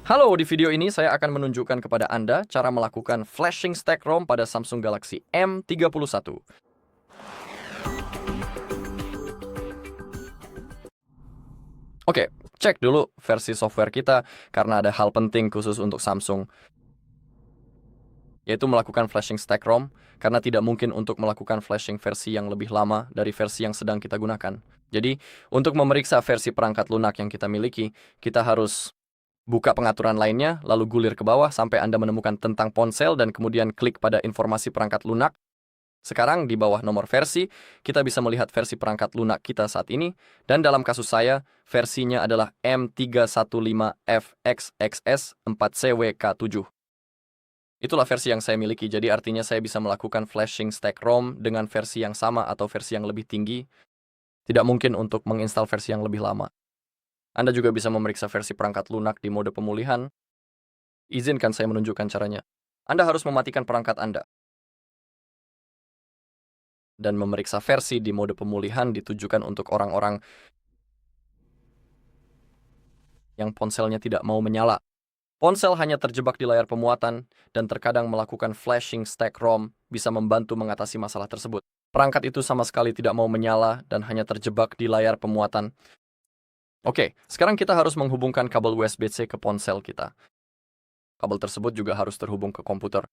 Halo, di video ini saya akan menunjukkan kepada Anda cara melakukan flashing stack ROM pada Samsung Galaxy M31. Oke, cek dulu versi software kita karena ada hal penting khusus untuk Samsung, yaitu melakukan flashing stack ROM karena tidak mungkin untuk melakukan flashing versi yang lebih lama dari versi yang sedang kita gunakan. Jadi, untuk memeriksa versi perangkat lunak yang kita miliki, kita harus buka pengaturan lainnya, lalu gulir ke bawah sampai Anda menemukan tentang ponsel dan kemudian klik pada informasi perangkat lunak. Sekarang di bawah nomor versi, kita bisa melihat versi perangkat lunak kita saat ini, dan dalam kasus saya, versinya adalah M315FXXS4CWK7. Itulah versi yang saya miliki, jadi artinya saya bisa melakukan flashing stack ROM dengan versi yang sama atau versi yang lebih tinggi. Tidak mungkin untuk menginstal versi yang lebih lama. Anda juga bisa memeriksa versi perangkat lunak di mode pemulihan. Izinkan saya menunjukkan caranya. Anda harus mematikan perangkat Anda dan memeriksa versi di mode pemulihan ditujukan untuk orang-orang yang ponselnya tidak mau menyala. Ponsel hanya terjebak di layar pemuatan dan terkadang melakukan flashing stack ROM bisa membantu mengatasi masalah tersebut. Perangkat itu sama sekali tidak mau menyala dan hanya terjebak di layar pemuatan. Oke, sekarang kita harus menghubungkan kabel USB-C ke ponsel kita. Kabel tersebut juga harus terhubung ke komputer.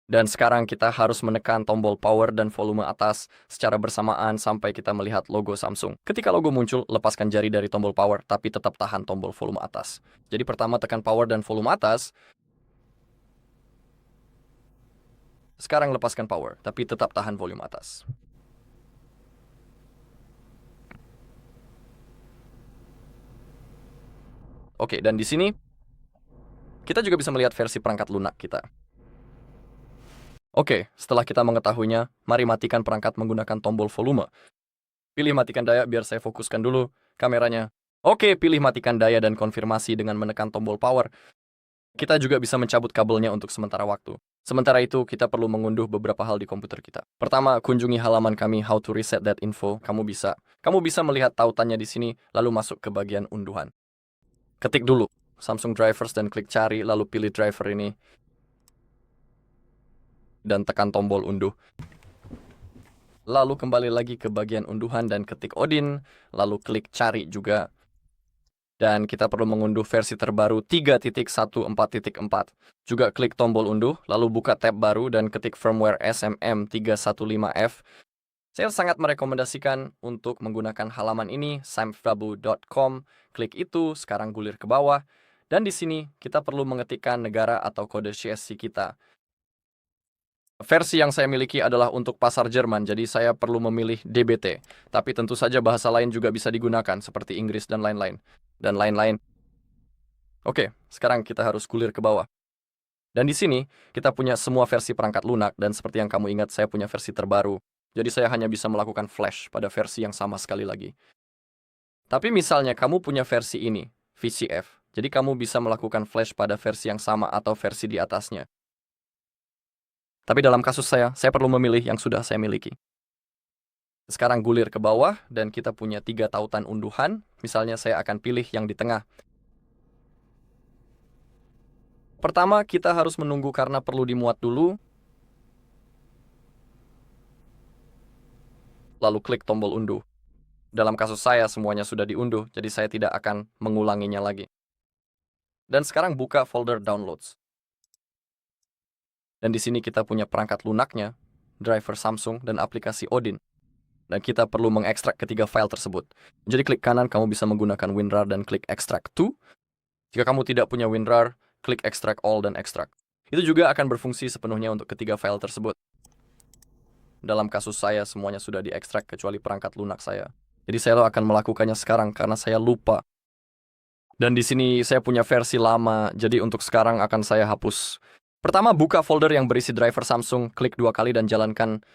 Dan sekarang kita harus menekan tombol power dan volume atas secara bersamaan sampai kita melihat logo Samsung. Ketika logo muncul, lepaskan jari dari tombol power, tapi tetap tahan tombol volume atas. Jadi pertama tekan power dan volume atas. Sekarang lepaskan power, tapi tetap tahan volume atas. Oke, dan di sini kita juga bisa melihat versi perangkat lunak kita. Oke, setelah kita mengetahuinya, mari matikan perangkat menggunakan tombol volume. Pilih matikan daya biar saya fokuskan dulu kameranya. Oke, pilih matikan daya dan konfirmasi dengan menekan tombol power. Kita juga bisa mencabut kabelnya untuk sementara waktu. Sementara itu, kita perlu mengunduh beberapa hal di komputer kita. Pertama, kunjungi halaman kami How to Reset That Info. Kamu bisa melihat tautannya di sini, lalu masuk ke bagian unduhan. Ketik dulu Samsung Drivers dan klik cari, lalu pilih driver ini. Dan tekan tombol unduh. Lalu kembali lagi ke bagian unduhan dan ketik Odin, lalu klik cari juga. Dan kita perlu mengunduh versi terbaru 3.14.4. Juga klik tombol unduh, lalu buka tab baru dan ketik firmware SMM315F. Saya sangat merekomendasikan untuk menggunakan halaman ini, samfrabu.com. Klik itu, sekarang gulir ke bawah. Dan di sini kita perlu mengetikkan negara atau kode CSC kita. Versi yang saya miliki adalah untuk pasar Jerman, jadi saya perlu memilih DBT. Tapi tentu saja bahasa lain juga bisa digunakan, seperti Inggris dan lain-lain. Oke, sekarang kita harus gulir ke bawah. Dan di sini, kita punya semua versi perangkat lunak, dan seperti yang kamu ingat, saya punya versi terbaru. Jadi saya hanya bisa melakukan flash pada versi yang sama sekali lagi. Tapi misalnya kamu punya versi ini, VCF. Jadi kamu bisa melakukan flash pada versi yang sama atau versi di atasnya. Tapi dalam kasus saya perlu memilih yang sudah saya miliki. Sekarang gulir ke bawah, dan kita punya 3 tautan unduhan. Misalnya saya akan pilih yang di tengah. Pertama, kita harus menunggu karena perlu dimuat dulu. Lalu klik tombol unduh. Dalam kasus saya, semuanya sudah diunduh, jadi saya tidak akan mengulanginya lagi. Dan sekarang buka folder downloads. Dan di sini kita punya perangkat lunaknya, driver Samsung, dan aplikasi Odin. Dan kita perlu mengekstrak ketiga file tersebut. Jadi klik kanan, kamu bisa menggunakan WinRAR dan klik extract to. Jika kamu tidak punya WinRAR, klik extract all dan extract. Itu juga akan berfungsi sepenuhnya untuk ketiga file tersebut. Dalam kasus saya, semuanya sudah diekstrak kecuali perangkat lunak saya. Jadi saya akan melakukannya sekarang karena saya lupa. Dan di sini saya punya versi lama, jadi untuk sekarang akan saya hapus. Pertama, buka folder yang berisi driver Samsung, klik 2 kali dan jalankan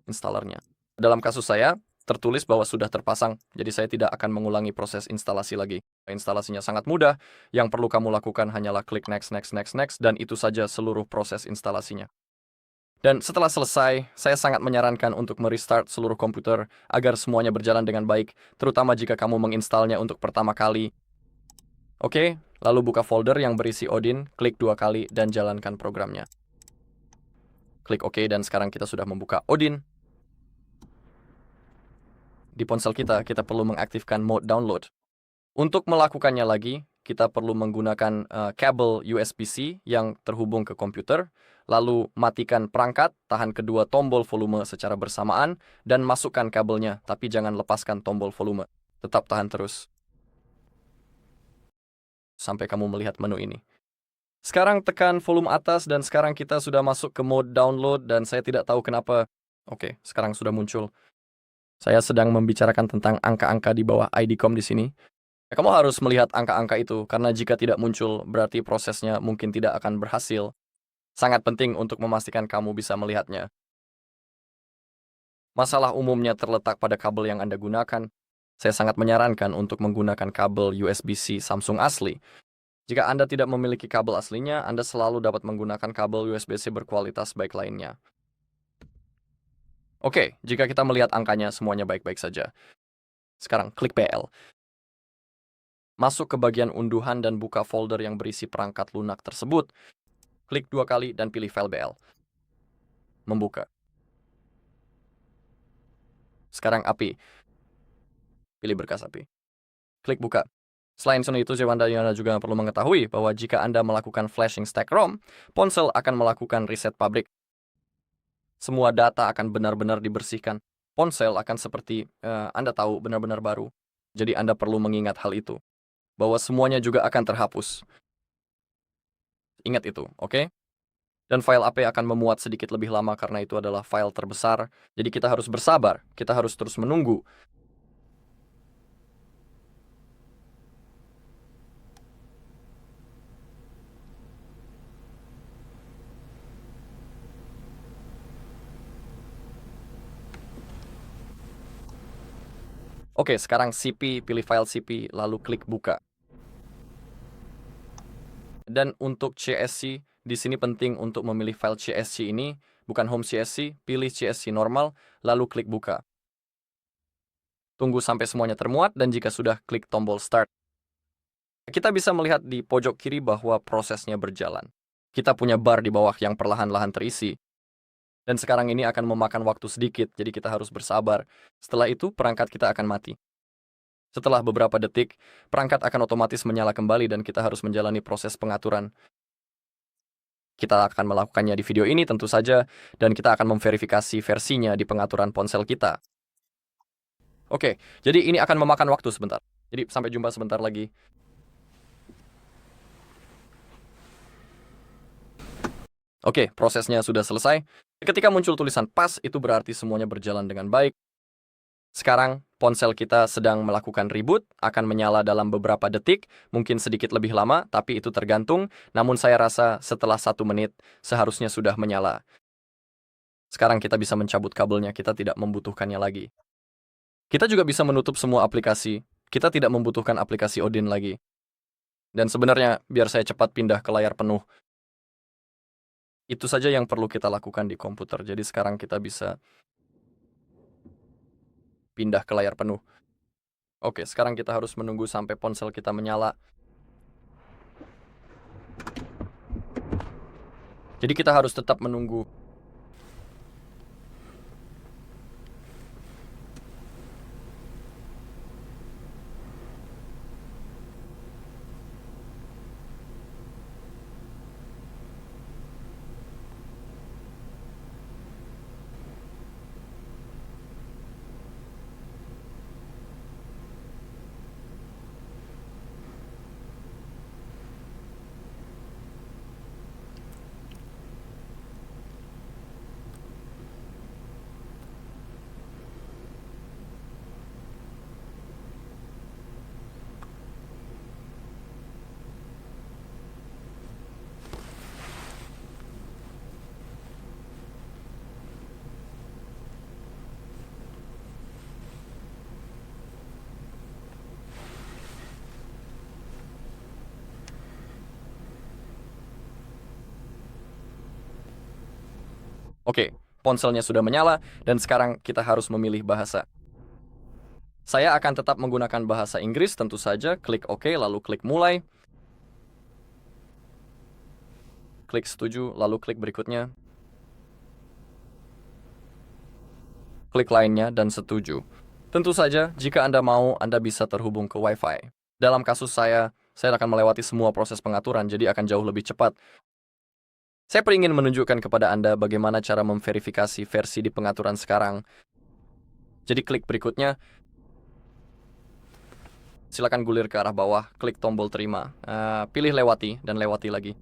installernya. Dalam kasus saya, tertulis bahwa sudah terpasang, jadi saya tidak akan mengulangi proses instalasi lagi. Instalasinya sangat mudah, yang perlu kamu lakukan hanyalah klik next, dan itu saja seluruh proses instalasinya. Dan setelah selesai, saya sangat menyarankan untuk merestart seluruh komputer agar semuanya berjalan dengan baik, terutama jika kamu menginstalnya untuk pertama kali. Oke, lalu buka folder yang berisi Odin, klik 2 kali dan jalankan programnya. Klik OK dan sekarang kita sudah membuka Odin. Di ponsel kita perlu mengaktifkan mode download. Untuk melakukannya lagi, kita perlu menggunakan kabel USB-C yang terhubung ke komputer, lalu matikan perangkat, tahan kedua tombol volume secara bersamaan, dan masukkan kabelnya, tapi jangan lepaskan tombol volume. Tetap tahan terus sampai kamu melihat menu ini. Sekarang tekan volume atas dan sekarang kita sudah masuk ke mode download dan saya tidak tahu kenapa. Oke, sekarang sudah muncul. Saya sedang membicarakan tentang angka-angka di bawah ID.com di sini. Kamu harus melihat angka-angka itu karena jika tidak muncul berarti prosesnya mungkin tidak akan berhasil. Sangat penting untuk memastikan kamu bisa melihatnya. Masalah umumnya terletak pada kabel yang Anda gunakan. Saya sangat menyarankan untuk menggunakan kabel USB-C Samsung asli. Jika Anda tidak memiliki kabel aslinya, Anda selalu dapat menggunakan kabel USB-C berkualitas baik lainnya. Oke, jika kita melihat angkanya, semuanya baik-baik saja. Sekarang, klik PL. Masuk ke bagian unduhan dan buka folder yang berisi perangkat lunak tersebut. Klik 2 kali dan pilih file BL. Membuka. Sekarang API. Pilih berkas API. Klik buka. Selain itu, Anda juga perlu mengetahui bahwa jika Anda melakukan flashing stack ROM, ponsel akan melakukan reset pabrik. Semua data akan benar-benar dibersihkan. Ponsel akan seperti, Anda tahu, benar-benar baru. Jadi Anda perlu mengingat hal itu. Bahwa semuanya juga akan terhapus. Ingat itu, oke? Dan file AP akan memuat sedikit lebih lama karena itu adalah file terbesar. Jadi kita harus bersabar, kita harus terus menunggu. Oke, sekarang CP, pilih file CP, lalu klik buka. Dan untuk CSC, di sini penting untuk memilih file CSC ini, bukan home CSC, pilih CSC normal, lalu klik buka. Tunggu sampai semuanya termuat, dan jika sudah, klik tombol start. Kita bisa melihat di pojok kiri bahwa prosesnya berjalan. Kita punya bar di bawah yang perlahan-lahan terisi. Dan sekarang ini akan memakan waktu sedikit, jadi kita harus bersabar. Setelah itu, perangkat kita akan mati. Setelah beberapa detik, perangkat akan otomatis menyala kembali dan kita harus menjalani proses pengaturan. Kita akan melakukannya di video ini tentu saja, dan kita akan memverifikasi versinya di pengaturan ponsel kita. Oke, jadi ini akan memakan waktu sebentar. Jadi sampai jumpa sebentar lagi. Oke, prosesnya sudah selesai. Ketika muncul tulisan pas, itu berarti semuanya berjalan dengan baik. Sekarang, ponsel kita sedang melakukan reboot, akan menyala dalam beberapa detik, mungkin sedikit lebih lama, tapi itu tergantung. Namun saya rasa setelah 1 menit, seharusnya sudah menyala. Sekarang kita bisa mencabut kabelnya, kita tidak membutuhkannya lagi. Kita juga bisa menutup semua aplikasi. Kita tidak membutuhkan aplikasi Odin lagi. Dan sebenarnya, biar saya cepat pindah ke layar penuh. Itu saja yang perlu kita lakukan di komputer. Jadi sekarang kita bisa pindah ke layar penuh. Oke, sekarang kita harus menunggu sampai ponsel kita menyala. Jadi kita harus tetap menunggu. Oke, ponselnya sudah menyala, dan sekarang kita harus memilih bahasa. Saya akan tetap menggunakan bahasa Inggris, tentu saja, klik OK, lalu klik mulai. klik setuju, lalu klik berikutnya, klik lainnya, dan setuju. Tentu saja, jika Anda mau, Anda bisa terhubung ke Wi-Fi. Dalam kasus saya akan melewati semua proses pengaturan, jadi akan jauh lebih cepat. Saya ingin menunjukkan kepada Anda bagaimana cara memverifikasi versi di pengaturan sekarang. Jadi klik berikutnya, silakan gulir ke arah bawah, klik tombol terima, pilih lewati, dan lewati lagi.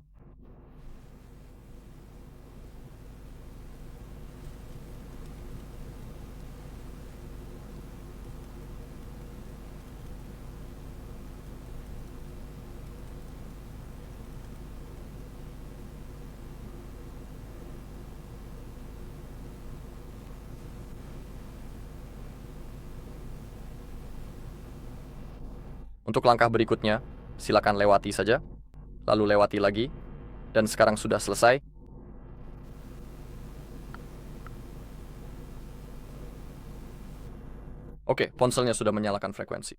Untuk langkah berikutnya, silakan lewati saja, lalu lewati lagi, dan sekarang sudah selesai. Oke, ponselnya sudah menyalakan frekuensi.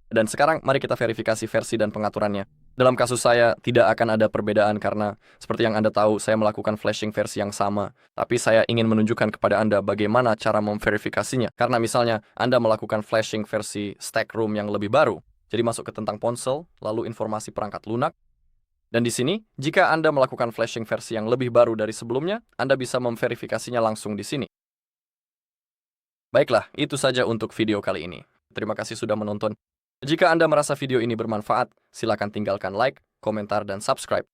Dan sekarang mari kita verifikasi versi dan pengaturannya. Dalam kasus saya, tidak akan ada perbedaan karena seperti yang Anda tahu, saya melakukan flashing versi yang sama. Tapi saya ingin menunjukkan kepada Anda bagaimana cara memverifikasinya. Karena misalnya, Anda melakukan flashing versi stack room yang lebih baru. Jadi masuk ke tentang ponsel, lalu informasi perangkat lunak. Dan di sini, jika Anda melakukan flashing versi yang lebih baru dari sebelumnya, Anda bisa memverifikasinya langsung di sini. Baiklah, itu saja untuk video kali ini. Terima kasih sudah menonton. Jika Anda merasa video ini bermanfaat, silakan tinggalkan like, komentar, dan subscribe.